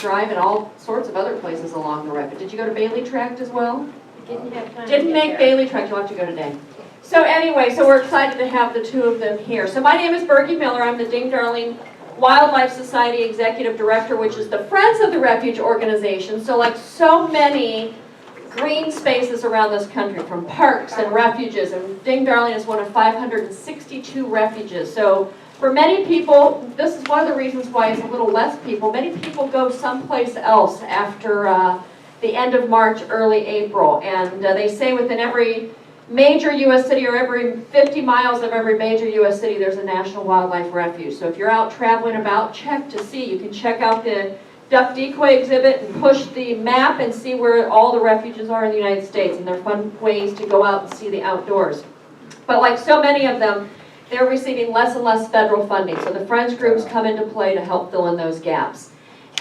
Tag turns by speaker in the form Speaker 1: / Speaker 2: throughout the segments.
Speaker 1: Drive and all sorts of other places along the Refuge. Did you go to Bailey Tract as well?
Speaker 2: Didn't have time.
Speaker 1: Didn't make Bailey Tract, you'll have to go today. So anyway, so we're excited to have the two of them here. So my name is Bergie Miller. I'm the Ding Darling Wildlife Society Executive Director, which is the Friends of the Refuge organization. So like so many green spaces around this country, from parks and refuges, and Ding Darling is one of 562 refuges. So for many people, this is one of the reasons why it's a little less people. Many people go someplace else after the end of March, early April, and they say within every major U.S. city, or every 50 miles of every major U.S. city, there's a National Wildlife Refuge. So if you're out traveling about, check to see. You can check out the duck decoy exhibit and push the map and see where all the refuges are in the United States, and they're fun ways to go out and see the outdoors. But like so many of them, they're receiving less and less federal funding, so the Friends groups come into play to help fill in those gaps.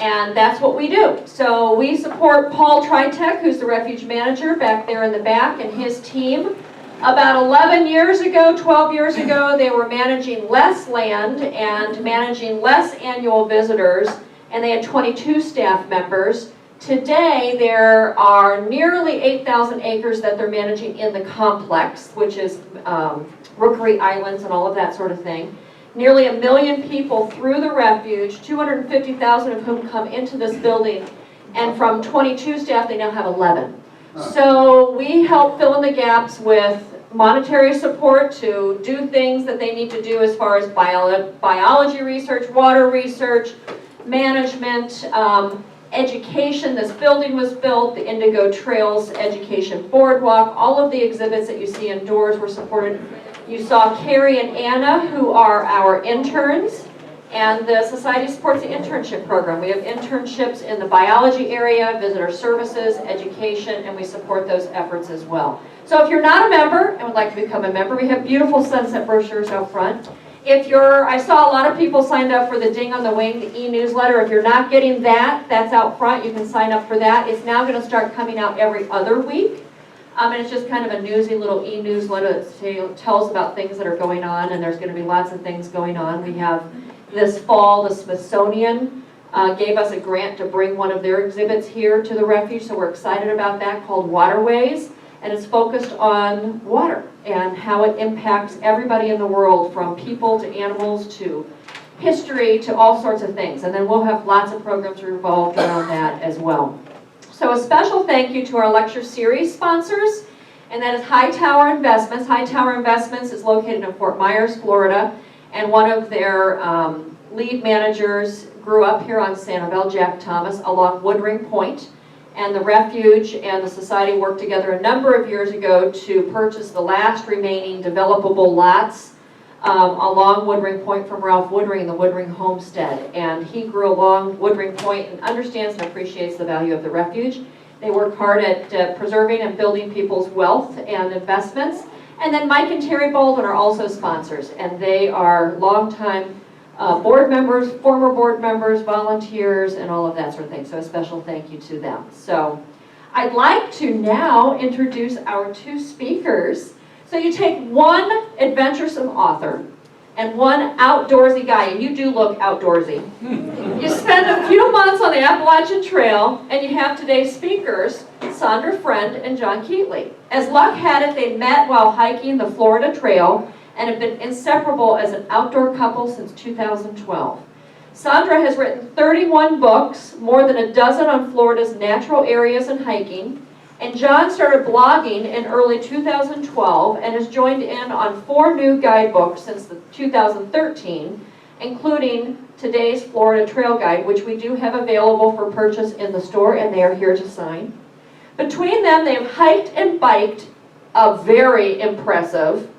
Speaker 1: And that's what we do. So we support Paul Tritek, who's the refuge manager back there in the back, and his team. About 11 years ago, 12 years ago, they were managing less land and managing less annual visitors, and they had 22 staff members. Today, there are nearly 8,000 acres that they're managing in the complex, which is Rookery Islands and all of that sort of thing. Nearly 1 million people through the refuge, 250,000 of whom come into this building, and from 22 staff, they now have 11. So we help fill in the gaps with monetary support to do things that they need to do as far as biology research, water research, management, education. This building was built, the Indigo Trails Education Boardwalk, all of the exhibits that you see indoors were supported. You saw Carrie and Anna, who are our interns, and the Society supports the internship program. We have internships in the biology area, visitor services, education, and we support those efforts as well. So if you're not a member and would like to become a member, we have beautiful sunset brochures out front. If you're, I saw a lot of people signed up for the Ding on the Wing, the e-newsletter. If you're not getting that, that's out front. You can sign up for that. It's now going to start coming out every other week. And it's just kind of a newsy little e-newsletter that tells about things that are going on, and there's going to be lots of things going on. We have this fall, the Smithsonian gave us a grant to bring one of their exhibits here to the refuge, so we're excited about that, called Waterways, and it's focused on water and how it impacts everybody in the world, from people to animals to history to all sorts of things. And then we'll have lots of programs revolved around that as well. So a special thank you to our lecture series sponsors, and that is Hightower Investments. Hightower Investments is located in Fort Myers, Florida, and one of their lead managers grew up here on Sanibel, Jack Thomas, along Woodring Point. And the Refuge and the Society worked together a number of years ago to purchase the last remaining developable lots along Woodring Point from Ralph Woodring, the Woodring Homestead. And he grew along Woodring Point and understands and appreciates the value of the refuge. They work hard at preserving and building people's wealth and investments. And then Mike and Terry Bolden are also sponsors, and they are longtime board members, former board members, volunteers, and all of that sort of thing. So a special thank you to them. So I'd like to now introduce our two speakers. So you take one adventuresome author and one outdoorsy guy, and you do look outdoorsy. You spend a few months on the Appalachian Trail, and you have today's speakers, Sandra Friend and John Keatley. As luck had it, they met while hiking the Florida Trail and have been inseparable as an outdoor couple since 2012. Sandra has written 31 books, more than a dozen on Florida's natural areas and hiking, and John started blogging in early 2012 and has joined in on 4 new guidebooks since 2013, including today's Florida Trail Guide, which we do have available for purchase in the store, and they are here to sign. Between them, they have hiked and biked a very impressive,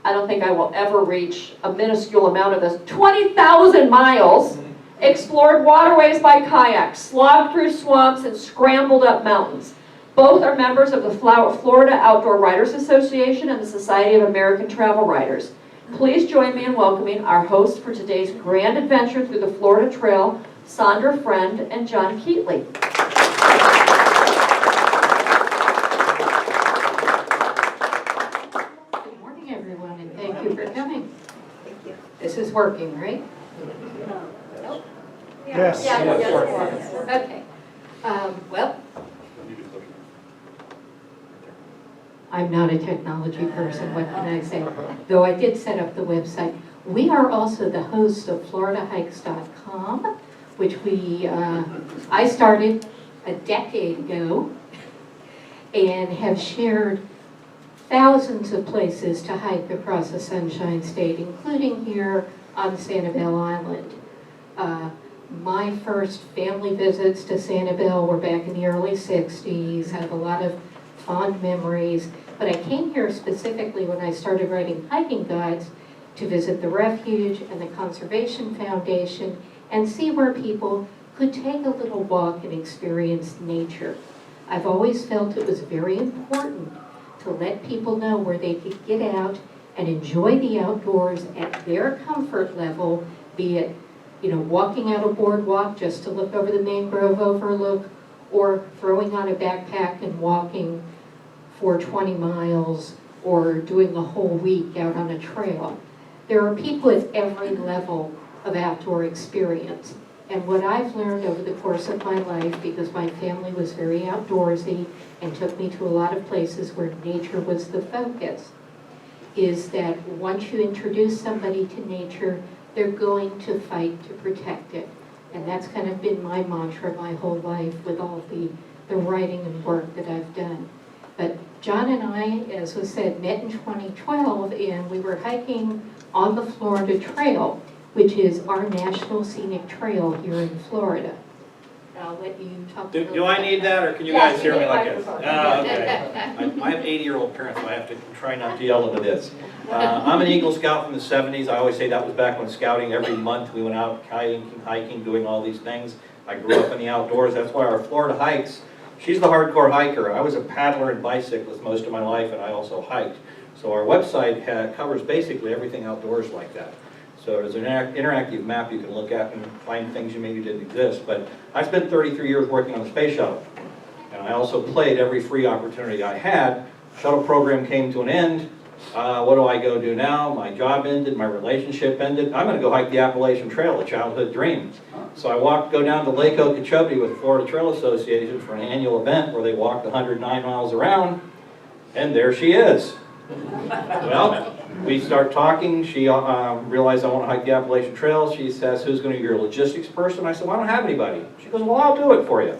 Speaker 1: I don't think I will ever reach a minuscule amount of this, 20,000 miles, explored waterways by kayak, slogged through swamps, and scrambled up mountains. Both are members of the Florida Outdoor Writers Association and the Society of American Travel Writers. Please join me in welcoming our hosts for today's grand adventure through the Florida Trail, Sandra Friend and John Keatley. Good morning, everyone, and thank you for coming.
Speaker 2: Thank you.
Speaker 1: This is working, right?
Speaker 2: Nope. Yeah, Yes.
Speaker 1: Yeah,
Speaker 2: Yes.
Speaker 1: okay. Well, I'm not a technology person, what can I say? Though I did set up the website. We are also the hosts of FloridaHikes.com, which I started a decade ago and have shared thousands of places to hike across the Sunshine State, including here on Sanibel Island. My first family visits to Sanibel were back in the early 60s. I have a lot of fond memories, but I came here specifically when I started writing hiking guides to visit the Refuge and the Conservation Foundation and see where people could take a little walk and experience nature. I've always felt it was very important to let people know where they could get out and enjoy the outdoors at their comfort level, be it walking out a boardwalk just to look over the mangrove overlook, or throwing on a backpack and walking for 20 miles, or doing a whole week out on a trail. There are people at every level of outdoor experience. And what I've learned over the course of my life, because my family was very outdoorsy and took me to a lot of places where nature was the focus, is that once you introduce somebody to nature, they're going to fight to protect it. And that's kind of been my mantra my whole life with all the writing and work that I've done. But John and I, as was said, met in 2012, and we were hiking on the Florida Trail, which is our national scenic trail here in Florida. I'll let you talk.
Speaker 3: Do I need that, or can you guys hear me like this? Okay. I have 80-year-old parents, so I have to try not to yell into this. I'm an Eagle Scout from the 70s. I always say that was back when scouting, every month we went out hiking, doing all these things. I grew up in the outdoors. That's why our Florida hikes, she's the hardcore hiker. I was a paddler and bicyclist most of my life, and I also hiked. So our website covers basically everything outdoors like that. So there's an interactive map you can look at and find things you maybe didn't exist. But I spent 33 years working on the space shuttle. And I also played every free opportunity I had. Shuttle program came to an end. What do I go do now? My job ended, my relationship ended. I'm going to go hike the Appalachian Trail, a childhood dream. So I go down to Lake Okeechobee with the Florida Trail Association for an annual event where they walked 109 miles around. And there she is. Well, we start talking. She realized I want to hike the Appalachian Trail. She says, who's going to be your logistics person? I said, well, I don't have anybody. She goes, well, I'll do it for you.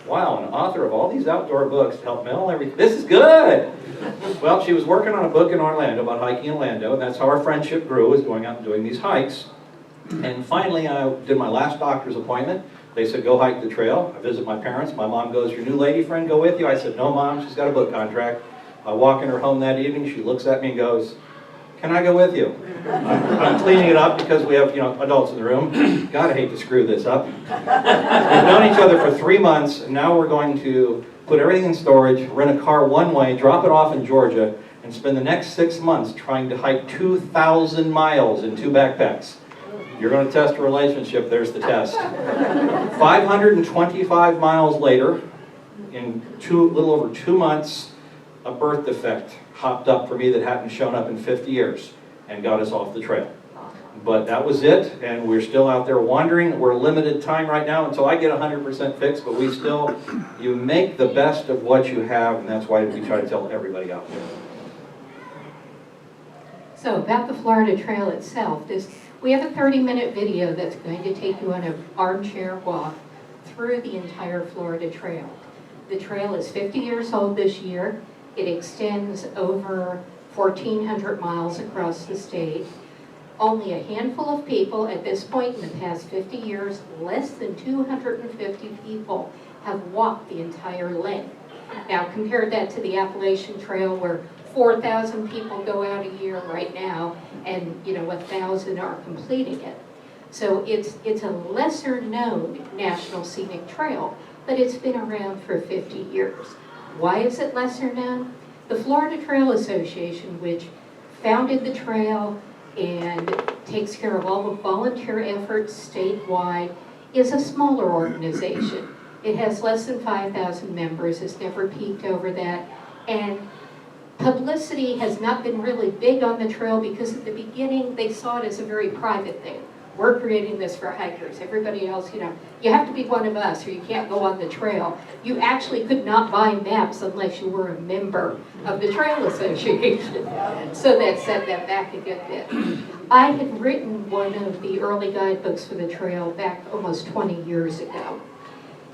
Speaker 3: Wow, an author of all these outdoor books to help mail everything. This is good. Well, she was working on a book in Orlando about hiking in Orlando, and that's how our friendship grew, was going out and doing these hikes. And finally, I did my last doctor's appointment. They said, go hike the trail. I visit my parents. My mom goes, your new lady friend go with you? I said, no, Mom, she's got a book contract. I walk in her home that evening. She looks at me and goes, can I go with you? I'm cleaning it up because we have, adults in the room. God, I hate to screw this up. We've known each other for 3 months, and now we're going to put everything in storage, rent a car one way, drop it off in Georgia, and spend the next 6 months trying to hike 2,000 miles in 2 backpacks. You're going to test a relationship, there's the test. 525 miles later, in a little over 2 months, a birth defect hopped up for me that hadn't shown up in 50 years and got us off the trail. But that was it, and we're still out there wandering. We're limited time right now until I get 100% fixed, but you make the best of what you have, and that's why we try to tell everybody out there.
Speaker 1: So about the Florida Trail itself, we have a 30-minute video that's going to take you on an armchair walk through the entire Florida Trail. The trail is 50 years old this year. It extends over 1,400 miles across the state. Only a handful of people at this point in the past 50 years, less than 250 people have walked the entire length. Now compare that to the Appalachian Trail where 4,000 people go out a year right now, and 1,000 are completing it. So it's a lesser known national scenic trail, but it's been around for 50 years. Why is it lesser known? The Florida Trail Association, which founded the trail and takes care of all the volunteer efforts statewide, is a smaller organization. It has less than 5,000 members. It's never peaked over that. And publicity has not been really big on the trail because at the beginning they saw it as a very private thing.
Speaker 2: we're creating this for hikers. Everybody else, you have to be one of us or you can't go on the trail. You actually could not buy maps unless you were a member of the Trail Association. So that set that back a good bit. I had written one of the early guidebooks for the trail back almost 20 years ago.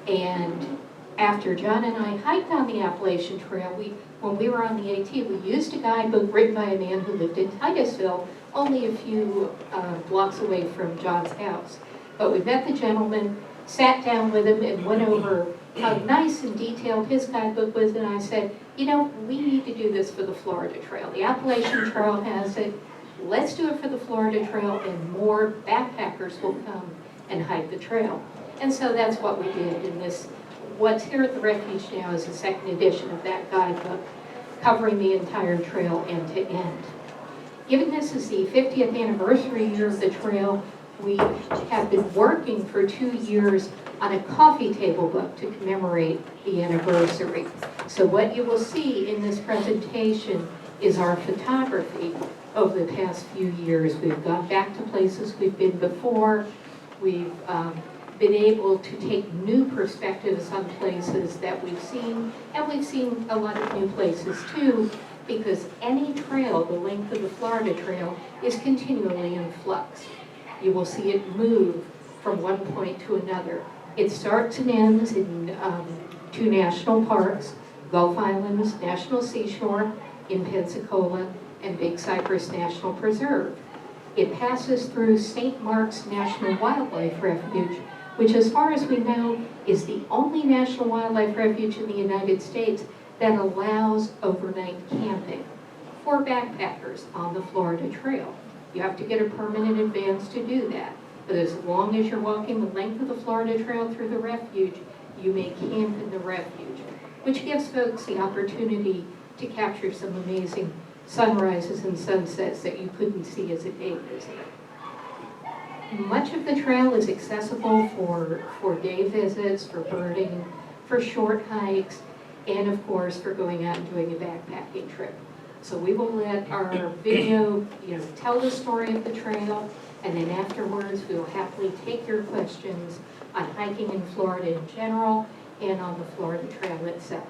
Speaker 2: And after John and I hiked on the Appalachian Trail, when we were on the AT, we used a guidebook written by a man who lived in Titusville, only a few blocks away from John's house. But we met the gentleman, sat down with him, and went over how nice and detailed his guidebook was. And I said, we need to do this for the Florida Trail. The Appalachian Trail has it. Let's do it for the Florida Trail, and more backpackers will come and hike the trail. And so that's what we did. And what's here at the Refuge now is the second edition of that guidebook, covering the entire trail end to end. Given this is the 50th anniversary year of the trail, we have been working for 2 years on a coffee table book to commemorate the anniversary. So what you will see in this presentation is our photography over the past few years. We've gone back to places we've been before. We've been able to take new perspectives on places that we've seen, and we've seen a lot of new places too, because any trail, the length of the Florida Trail, is continually in flux. You will see it move from one point to another. It starts and ends in 2 national parks, Gulf Islands National Seashore in Pensacola and Big Cypress National Preserve. It passes through St. Mark's National Wildlife Refuge, which as far as we know is the only national wildlife refuge in the United States that allows overnight camping for backpackers on the Florida Trail. You have to get a permit in advance to do that, but as long as you're walking the length of the Florida Trail through the refuge, you may camp in the refuge, which gives folks the opportunity to capture some amazing sunrises and sunsets that you couldn't see as a day visitor. Much of the trail is accessible for day visits, for birding, for short hikes, and of course for going out and doing a backpacking trip. So we will let our video, tell the story of the trail, and then afterwards we will happily take your questions on hiking in Florida in general and on the Florida Trail itself.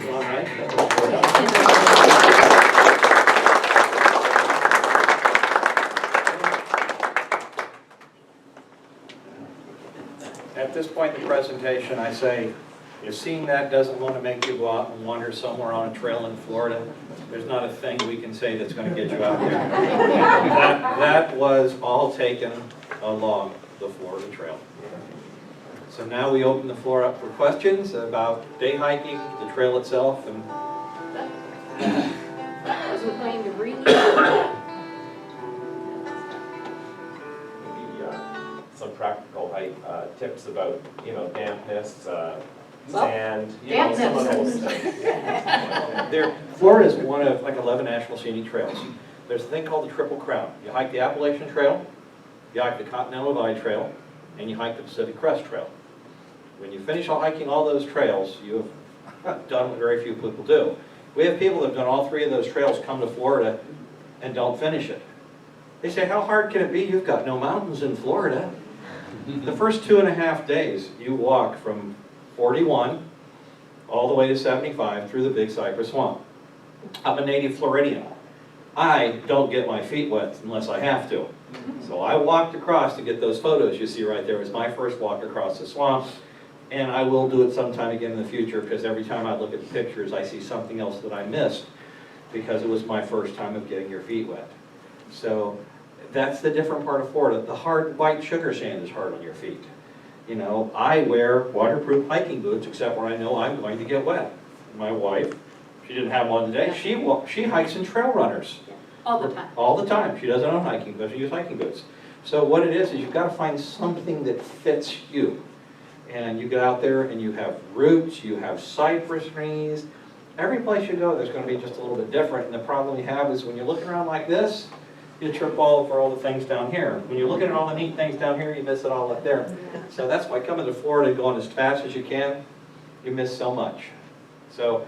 Speaker 3: All right. At this point in the presentation, I say, if seeing that doesn't want to make you go out and wander somewhere on a trail in Florida, there's not a thing we can say that's going to get you out there. That was all taken along the Florida Trail. So now we open the floor up for questions about day hiking, the trail itself, and
Speaker 2: As we're going to read.
Speaker 4: Some practical tips about, dampness,
Speaker 2: Well,
Speaker 4: sand, some of those things.
Speaker 3: Florida is one of like 11 national scenic trails. There's a thing called the Triple Crown. You hike the Appalachian Trail, you hike the Continental Divide Trail, and you hike the Pacific Crest Trail. When you finish hiking all those trails, you have done what very few people do. We have people that have done all three of those trails come to Florida and don't finish it. They say, how hard can it be? You've got no mountains in Florida. The first 2.5 days, you walk from 41 all the way to 75 through the Big Cypress Swamp. I'm a native Floridian. I don't get my feet wet unless I have to. So I walked across to get those photos you see right there. It was my first walk across the swamp. And I will do it sometime again in the future, because every time I look at the pictures, I see something else that I missed, because it was my first time of getting your feet wet. So that's the different part of Florida. The hard white sugar sand is hard on your feet. I wear waterproof hiking boots, except when I know I'm going to get wet. my wife, she didn't have one today, she hikes in trail runners.
Speaker 2: All the time.
Speaker 3: All the time. She doesn't own hiking boots, she uses hiking boots. So what it is you've got to find something that fits you. And you get out there and you have roots, you have cypress trees. Every place you go, there's going to be just a little bit different. And the problem you have is when you're looking around like this, you trip all over all the things down here. When you're looking at all the neat things down here, you miss it all up there. So that's why coming to Florida and going as fast as you can, you miss so much. So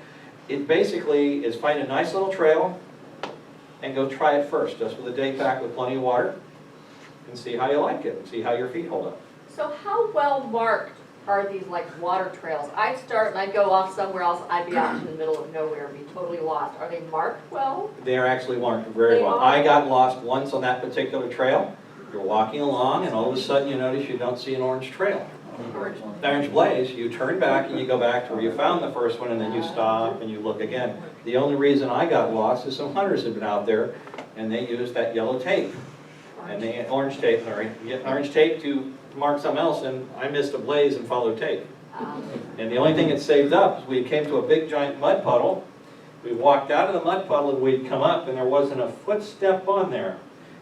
Speaker 3: it basically is find a nice little trail and go try it first, just with a day pack with plenty of water, and see how you like it, and see how your feet hold up.
Speaker 1: So how well marked are these like water trails? I'd start and I'd go off somewhere else, I'd be out in the middle of nowhere, be totally lost. Are they marked well?
Speaker 3: They are actually marked very
Speaker 1: They
Speaker 3: well.
Speaker 1: are?
Speaker 3: I got lost once on that particular trail. You're walking along and all of a sudden you notice you don't see an orange trail. Orange blaze, you turn back and you go back to where you found the first one and then you stop and you look again. The only reason I got lost is some hunters had been out there and they used that yellow tape. And they, orange tape, sorry, you get orange tape to mark something else and I missed a blaze and followed tape. And the only thing it saved up is we came to a big giant mud puddle. We walked out of the mud puddle and we'd come up and there wasn't a footstep on there.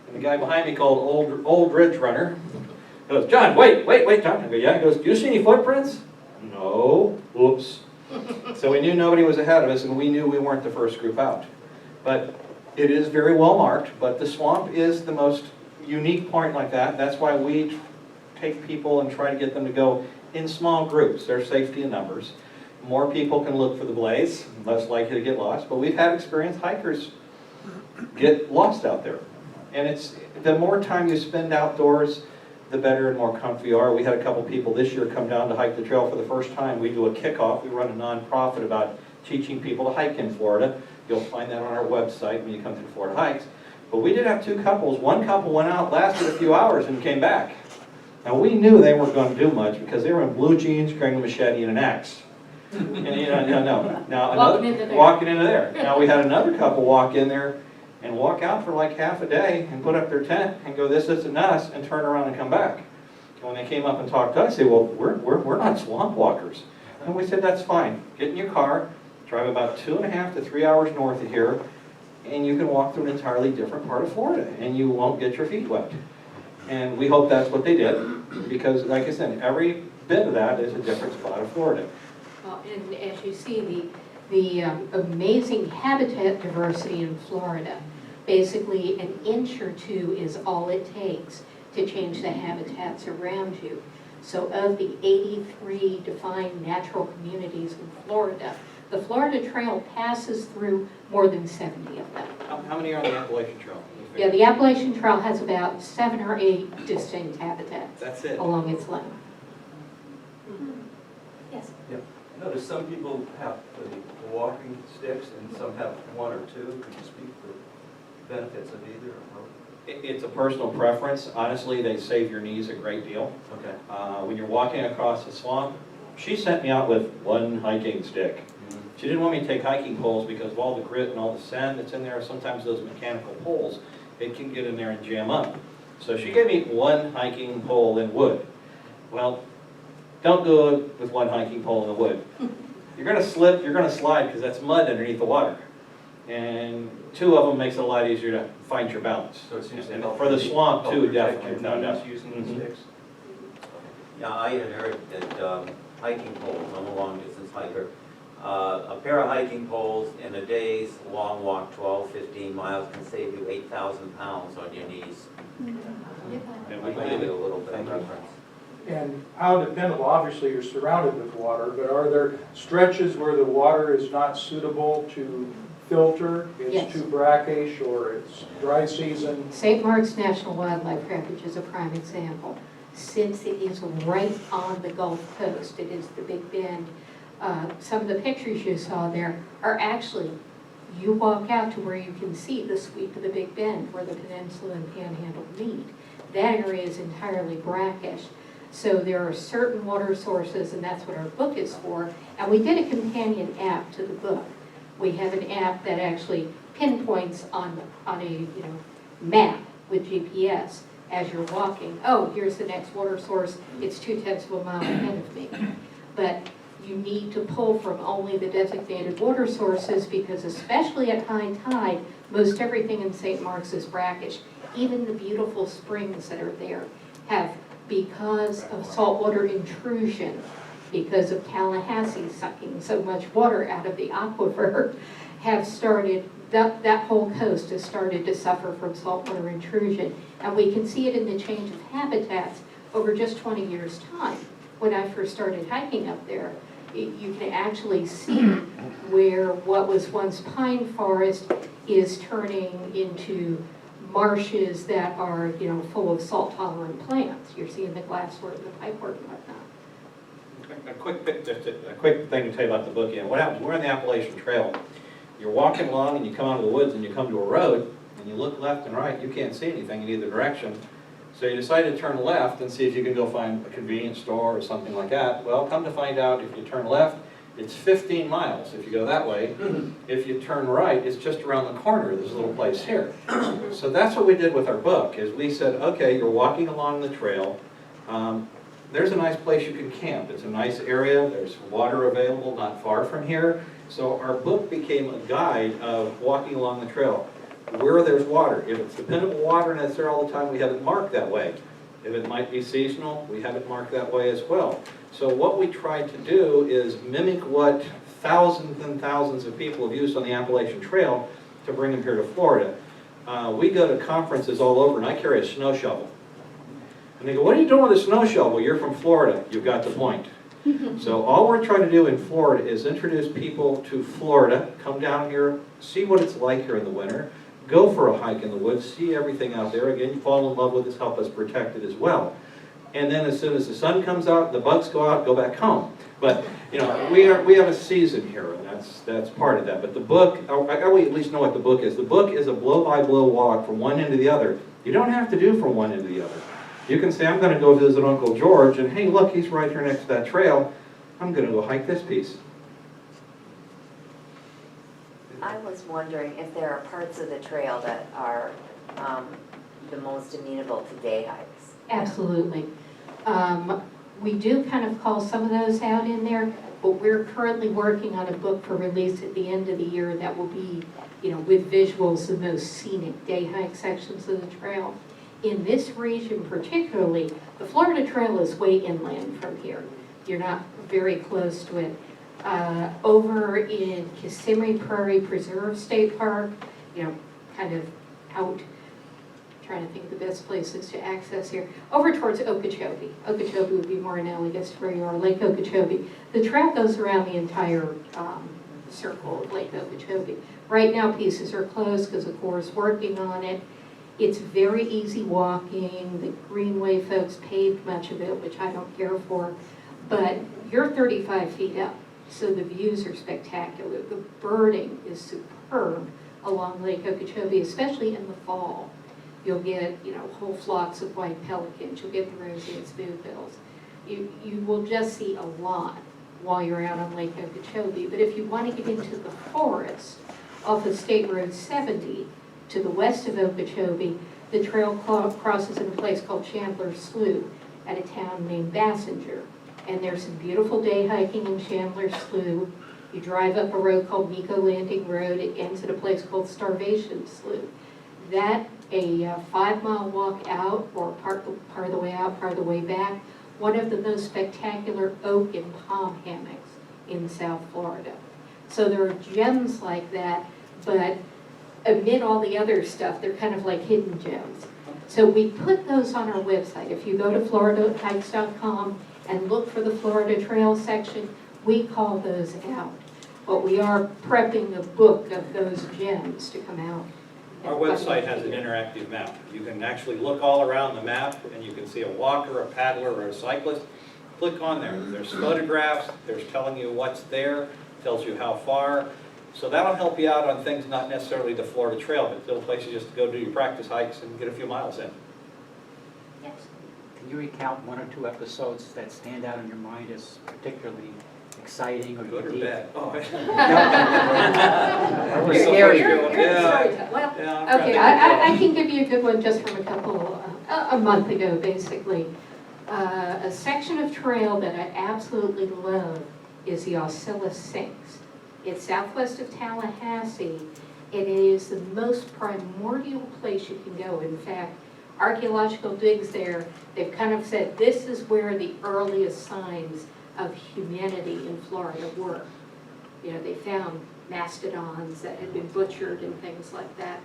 Speaker 3: And the guy behind me called Old Ridge Runner. He goes, John, wait, John. I go, yeah. He goes, do you see any footprints? No. Oops. So we knew nobody was ahead of us and we knew we weren't the first group out. But it is very well marked, but the swamp is the most unique point like that. That's why we take people and try to get them to go in small groups. There's safety in numbers. More people can look for the blaze, less likely to get lost. But we've had experienced hikers get lost out there. And it's the more time you spend outdoors, the better and more comfy you are. We had a couple people this year come down to hike the trail for the first time. We do a kickoff. We run a nonprofit about teaching people to hike in Florida. You'll find that on our website when you come through Florida Hikes. But we did have two couples. One couple went out, lasted a few hours, and came back. Now we knew they weren't going to do much because they were in blue jeans, carrying a machete and an axe. And no. Now walking into there. Now we had another couple walk in there and walk out for like half a day and put up their tent and go this, and us, and turn around and come back. And when they came up and talked to us, they said, well, we're not swamp walkers. And we said, that's fine. Get in your car, drive about 2.5 to 3 hours north of here, and you can walk through an entirely different part of Florida, and you won't get your feet wet. And we hope that's what they did, because like I said, every bit of that is a different spot of Florida.
Speaker 2: Well, and as you see, the amazing habitat diversity in Florida, basically an inch or two is all it takes to change the habitats around you. So of the 83 defined natural communities in Florida, the Florida Trail passes through more than 70 of them.
Speaker 3: How many are on the Appalachian Trail?
Speaker 2: Yeah, the Appalachian Trail has about 7 or 8 distinct habitats
Speaker 3: That's it.
Speaker 2: along its length.
Speaker 1: Yes.
Speaker 5: I notice some people have the walking sticks and some have one or two. Could you speak for benefits of either or both?
Speaker 3: It's a personal preference. Honestly, they save your knees a great deal.
Speaker 5: Okay.
Speaker 3: When you're walking across the swamp, she sent me out with one hiking stick. She didn't want me to take hiking poles because of all the grit and all the sand that's in there. Sometimes those mechanical poles, it can get in there and jam up. So she gave me one hiking pole in wood. Well, don't do it with one hiking pole in the wood. You're going to slip, you're going to slide because that's mud underneath the water. And 2 of them makes it a lot easier to find your balance.
Speaker 5: So it seems to
Speaker 3: And
Speaker 5: help
Speaker 3: for the swamp
Speaker 5: help
Speaker 3: too,
Speaker 5: protect
Speaker 3: definitely.
Speaker 5: your
Speaker 3: No.
Speaker 5: knees using the sticks.
Speaker 6: Yeah, I had heard that hiking poles, I'm a long distance hiker, a pair of hiking poles in a day's long walk, 12, 15 miles, can save you 8,000 pounds on your knees.
Speaker 3: And
Speaker 6: I'll give you a little bit of reference.
Speaker 7: And how dependable, obviously you're surrounded with water, but are there stretches where the water is not suitable to filter?
Speaker 2: Yes.
Speaker 7: It's too brackish or it's dry season?
Speaker 2: St. Mark's National Wildlife Refuge is a prime example. Since it is right on the Gulf Coast, it is the Big Bend. Some of the pictures you saw there are actually, you walk out to where you can see the sweep of the Big Bend where the peninsula and panhandle meet. That area is entirely brackish. So there are certain water sources, and that's what our book is for. And we did a companion app to the book. We have an app that actually pinpoints on a map with GPS as you're walking. Oh, here's the next water source. It's 0.2 of a mile ahead of me. But you need to pull from only the designated water sources because especially at high tide, most everything in St. Mark's is brackish. Even the beautiful springs that are there have, because of saltwater intrusion, because of Tallahassee sucking so much water out of the aquifer, have started, that whole coast has started to suffer from saltwater intrusion. And we can see it in the change of habitats over just 20 years' time. When I first started hiking up there, you can actually see where what was once pine forest is turning into marshes that are, full of salt-tolerant plants. You're seeing the glasswort and the pipewort and whatnot.
Speaker 3: A quick thing to tell you about the book. What happens, we're on the Appalachian Trail. You're walking along and you come out of the woods and you come to a road and you look left and right, you can't see anything in either direction. So you decide to turn left and see if you can go find a convenience store or something like that. Well, come to find out, if you turn left, it's 15 miles if you go that way. If you turn right, it's just around the corner. There's a little place here. So that's what we did with our book, is we said, okay, you're walking along the trail. There's a nice place you can camp. It's a nice area. There's water available not far from here. So our book became a guide of walking along the trail. Where there's water. If it's dependable water and it's there all the time, we have it marked that way. If it might be seasonal, we have it marked that way as well. So what we tried to do is mimic what thousands and thousands of people have used on the Appalachian Trail to bring them here to Florida. We go to conferences all over and I carry a snow shovel. And they go, what are you doing with a snow shovel? You're from Florida. You've got the point. So all we're trying to do in Florida is introduce people to Florida, come down here, see what it's like here in the winter, go for a hike in the woods, see everything out there. Again, you fall in love with this, help us protect it as well. And then as soon as the sun comes out, the bugs go out, go back home. But we have a season here, and that's part of that. But the book, we at least know what the book is. The book is a blow-by-blow walk from one end to the other. You don't have to do from one end to the other. You can say, I'm going to go visit Uncle George, and hey, look, he's right here next to that trail. I'm going to go hike this piece.
Speaker 8: I was wondering if there are parts of the trail that are the most amenable to day hikes.
Speaker 2: Absolutely. We do kind of call some of those out in there, but we're currently working on a book for release at the end of the year that will be, with visuals of those scenic day hike sections of the trail. In this region particularly, the Florida Trail is way inland from here. You're not very close to it. Over in Kissimmee Prairie Preserve State Park, kind of out, trying to think of the best places to access here. Over towards Okeechobee. Okeechobee would be more analogous to where you are, Lake Okeechobee. The trail goes around the entire circle of Lake Okeechobee. Right now pieces are closed because the Corps is working on it. It's very easy walking. The Greenway folks paved much of it, which I don't care for. But you're 35 feet up, so the views are spectacular. The birding is superb along Lake Okeechobee, especially in the fall. You'll get, whole flocks of white pelicans. You'll get the roseate spoonbills. You will just see a lot while you're out on Lake Okeechobee. But if you want to get into the forest off of State Road 70, to the west of Okeechobee, the trail crosses in a place called Chandler's Slough at a town named Bassinger. And there's some beautiful day hiking in Chandler's Slough. You drive up a road called Nico Landing Road. It ends at a place called Starvation Slough. That, a 5-mile walk out, or part of the way out, part of the way back, one of the most spectacular oak and palm hammocks in South Florida. So there are gems like that, but amid all the other stuff, they're kind of like hidden gems. So we put those on our website. If you go to floridahikes.com and look for the Florida Trail section, we call those out. But we are prepping a book of those gems to come out.
Speaker 3: Our website has an interactive map. You can actually look all around the map and you can see a walker, a paddler, or a cyclist. Click on there. There's photographs. There's telling you what's there, tells you how far. So that'll help you out on things not necessarily the Florida Trail, but little places just to go do your practice hikes and get a few miles in.
Speaker 2: Yes.
Speaker 9: Can you recount 1 or 2 episodes that stand out in your mind as particularly exciting or
Speaker 3: Good or
Speaker 9: unique?
Speaker 3: bad? Oh,
Speaker 9: Or scary?
Speaker 2: You're the
Speaker 3: Yeah.
Speaker 2: storyteller. Well,
Speaker 3: Yeah, I'm trying to
Speaker 2: okay,
Speaker 3: think
Speaker 2: I can give you a good one just from a month ago, basically. A section of trail that I absolutely love is the Osceola Sinks. It's southwest of Tallahassee, and it is the most primordial place you can go. In fact, archaeological digs there, they've kind of said this is where the earliest signs of humanity in Florida were. You know, they found mastodons that had been butchered and things like that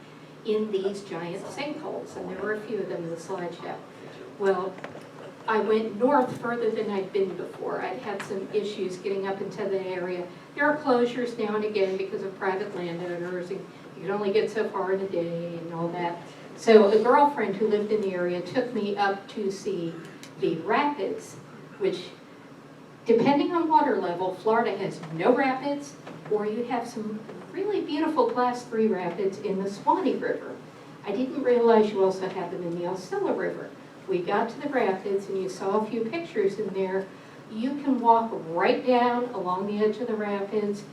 Speaker 2: in these giant sinkholes, and there were a few of them in the slideshow. Well, I went north further than I'd been before. I'd had some issues getting up into the area. There are closures now and again because of private landowners, and you can only get so far in a day and all that. So a girlfriend who lived in the area took me up to see the rapids, which, depending on water level, Florida has no rapids, or you have some really beautiful class 3 rapids in the Swanee River. I didn't realize you also have them in the Osceola River. We got to the rapids and you saw a few pictures in there. You can walk right down along the edge of the rapids,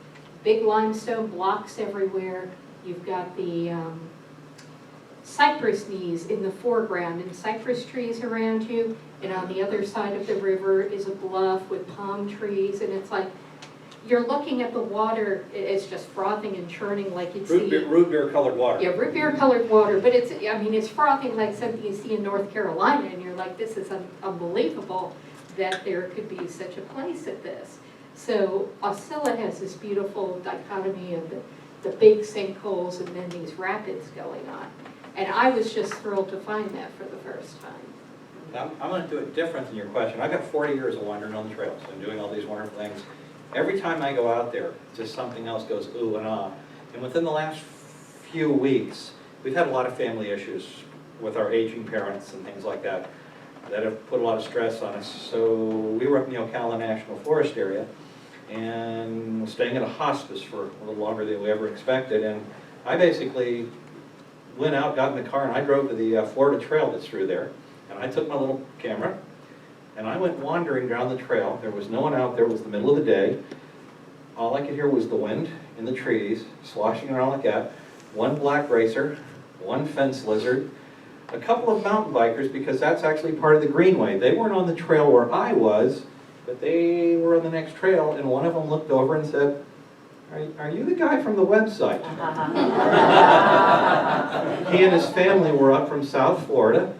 Speaker 2: big limestone blocks everywhere. You've got the cypress knees in the foreground and cypress trees around you, and on the other side of the river is a bluff with palm trees, and it's like you're looking at the water, it's just frothing and churning like you'd see.
Speaker 3: Root beer colored water.
Speaker 2: Yeah, root beer colored water, but it's, I mean, it's frothing like something you see in North Carolina, and you're like, this is unbelievable that there could be such a place at this. So Osceola has this beautiful dichotomy of the big sinkholes and then these rapids going on. And I was just thrilled to find that for the first time.
Speaker 3: I'm going to do it different than your question. I've got 40 years of wandering on the trails and doing all these wonderful things. Every time I go out there, just something else goes ooh and ah. And within the last few weeks, we've had a lot of family issues with our aging parents and things like that that have put a lot of stress on us. So we were up in the Ocala National Forest area and staying at a hospice for a little longer than we ever expected. And I basically went out, got in the car, and I drove to the Florida Trail that's through there. And I took my little camera, and I went wandering down the trail. There was no one out there. It was the middle of the day. All I could hear was the wind in the trees, sloshing around like that. One black racer, one fence lizard, a couple of mountain bikers, because that's actually part of the greenway. They weren't on the trail where I was, but they were on the next trail, and one of them looked over and said, are you the guy from the website? He and his family were up from South Florida.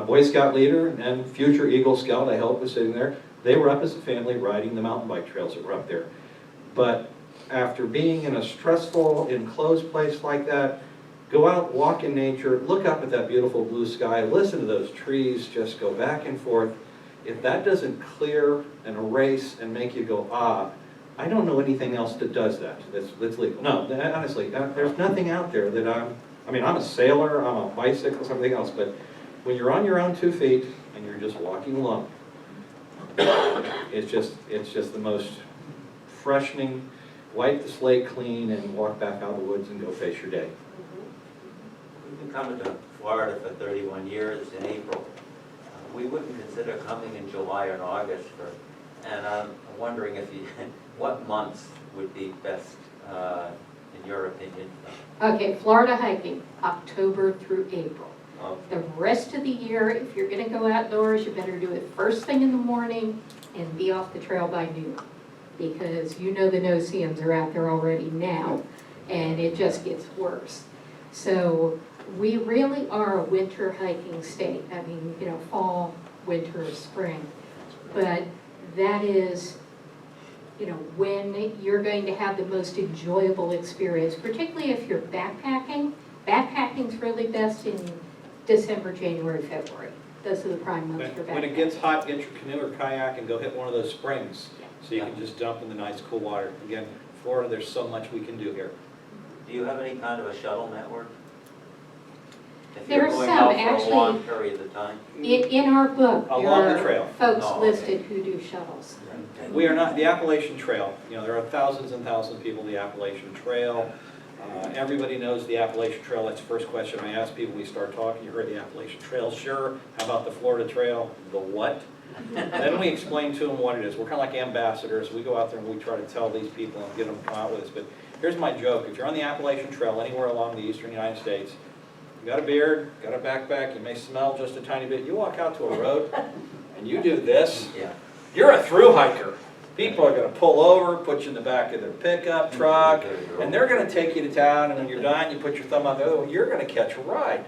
Speaker 3: Boy Scout leader and future Eagle Scout, I helped, was sitting there. They were up as a family riding the mountain bike trails that were up there. But after being in a stressful, enclosed place like that, go out, walk in nature, look up at that beautiful blue sky, listen to those trees just go back and forth. If that doesn't clear and erase and make you go, ah, I don't know anything else that does that, that's legal. No, honestly, there's nothing out there that I'm a sailor, I'm a bicycle, something else, but when you're on your own 2 feet and you're just walking along, it's just the most freshening, wipe the slate clean and walk back out of the woods and go face your day.
Speaker 6: We've been coming to Florida for 31 years in April. We wouldn't consider coming in July or August and I'm wondering what months would be best in your opinion?
Speaker 2: Okay, Florida hiking, October through April.
Speaker 6: Okay.
Speaker 2: The rest of the year, if you're gonna go outdoors, you better do it first thing in the morning and be off the trail by noon. Because you know the no-see-ums are out there already now, and it just gets worse. So we really are a winter hiking state. I mean, you know, fall, winter, spring. But that is, you know, when you're going to have the most enjoyable experience, particularly if you're backpacking. Backpacking's really best in December, January, February. Those are the prime months for backpacking.
Speaker 3: When it gets hot, get your canoe or kayak and go hit one of those springs so you can just dump in the nice cool water. Again, Florida, there's so much we can do here.
Speaker 6: Do you have any kind of a shuttle network? If
Speaker 2: There
Speaker 6: you're
Speaker 2: are
Speaker 6: going
Speaker 2: some,
Speaker 6: out for
Speaker 2: actually.
Speaker 6: a long period of time?
Speaker 2: In our book, there
Speaker 3: Along the
Speaker 2: are
Speaker 3: trail.
Speaker 2: folks
Speaker 6: Oh, okay.
Speaker 2: listed who do shuttles.
Speaker 3: We are not, the Appalachian Trail, you know, there are thousands and thousands of people in the Appalachian Trail. Everybody knows the Appalachian Trail. That's the first question I ask people when we start talking. You heard the Appalachian Trail, sure. How about the Florida Trail? The what? Then we explain to them what it is. We're kind of like ambassadors. We go out there and we try to tell these people and get them to come out with us. But here's my joke. If you're on the Appalachian Trail anywhere along the eastern United States, you got a beard, got a backpack, you may smell just a tiny bit. You walk out to a road and you do this,
Speaker 6: Yeah.
Speaker 3: you're a through hiker. People are gonna pull over, put you in the back of their pickup truck, and they're gonna take you to town, and when you're done, you put your thumb out there, oh, you're gonna catch a ride.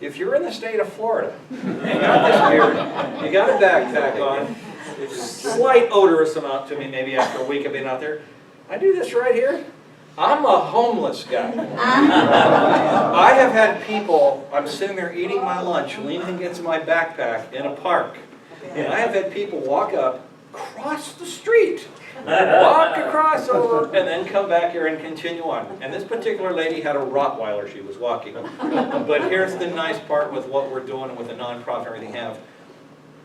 Speaker 3: If you're in the state of Florida, and you got this beard, you got a backpack on, it's a slight odorous amount to me maybe after a week of being out there, I do this right here. I'm a homeless guy. I have had people, I'm sitting there eating my lunch, leaning against my backpack in a park, and I have had people walk up, cross the street, walk across over, and then come back here and continue on. And this particular lady had a Rottweiler she was walking. But here's the nice part with what we're doing and with the nonprofit and everything have.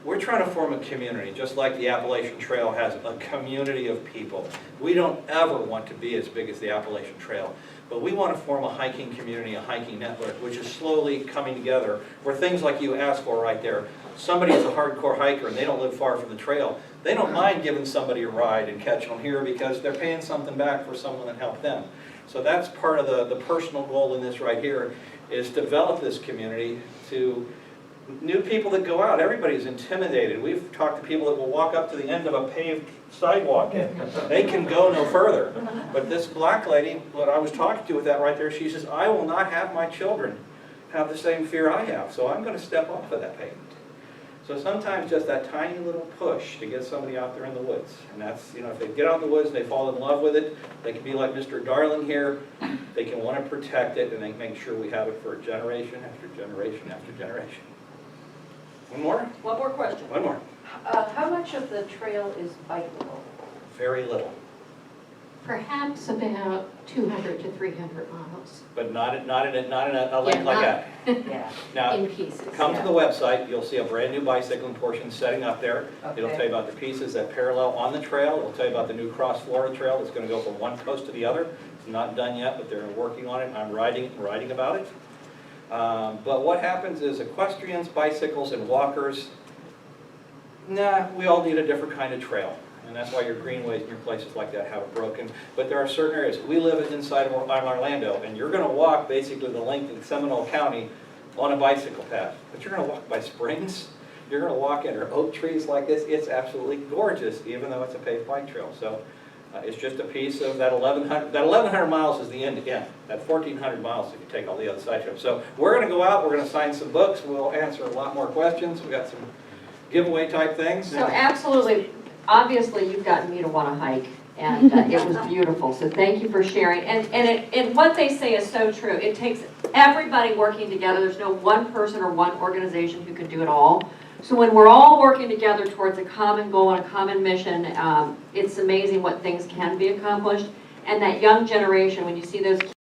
Speaker 3: We're trying to form a community, just like the Appalachian Trail has a community of people. We don't ever want to be as big as the Appalachian Trail, but we want to form a hiking community, a hiking network, which is slowly coming together, where things like you asked for right there, somebody is a hardcore hiker and they don't live far from the trail, they don't mind giving somebody a ride and catching them here because they're paying something back for someone that helped them. So that's part of the personal goal in this right here, is develop this community to new people that go out. Everybody's intimidated. We've talked to people that will walk up to the end of a paved sidewalk and they can go no further. But this black lady, what I was talking to with that right there, she says, I will not have my children have the same fear I have, so I'm going to step off of that pavement. So sometimes just that tiny little push to get somebody out there in the woods. And that's, you know, if they get out in the woods and they fall in love with it, they can be like Mr. Darling here. They can want to protect it and they make sure we have it for generation after generation after generation. One more?
Speaker 1: One more question.
Speaker 3: One more.
Speaker 10: How much of the trail is bikeable?
Speaker 3: Very little.
Speaker 2: Perhaps about 200 to 300 miles
Speaker 3: But not in a length like that.
Speaker 8: Yeah.
Speaker 3: Now,
Speaker 2: in pieces.
Speaker 3: come to the website, you'll see a brand new bicycling portion setting up there. It'll
Speaker 10: Okay.
Speaker 3: tell you about the pieces that parallel on the trail. It'll tell you about the new Cross Florida Trail that's going to go from one coast to the other. It's not done yet, but they're working on it. I'm writing about it. But what happens is equestrians, bicycles, and walkers, we all need a different kind of trail. And that's why your greenways and your places like that have it broken. But there are certain areas. We live inside of Orlando, and you're going to walk basically the length of Seminole County on a bicycle path. But you're going to walk by springs. You're going to walk under oak trees like this. It's absolutely gorgeous, even though it's a paved bike trail. So it's just a piece of that 1,100. That 1,100 miles is the end to end. That 1,400 miles if you take all the other side trips. So we're going to go out. We're going to sign some books. We'll answer a lot more questions. We got some giveaway type things.
Speaker 1: So absolutely, obviously you've gotten me to want to hike, and it was beautiful, so thank you for sharing. And what they say is so true. It takes everybody working together. There's no one person or one organization who can do it all. So when we're all working together towards a common goal and a common mission, it's amazing what things can be accomplished. And that young generation, when you see those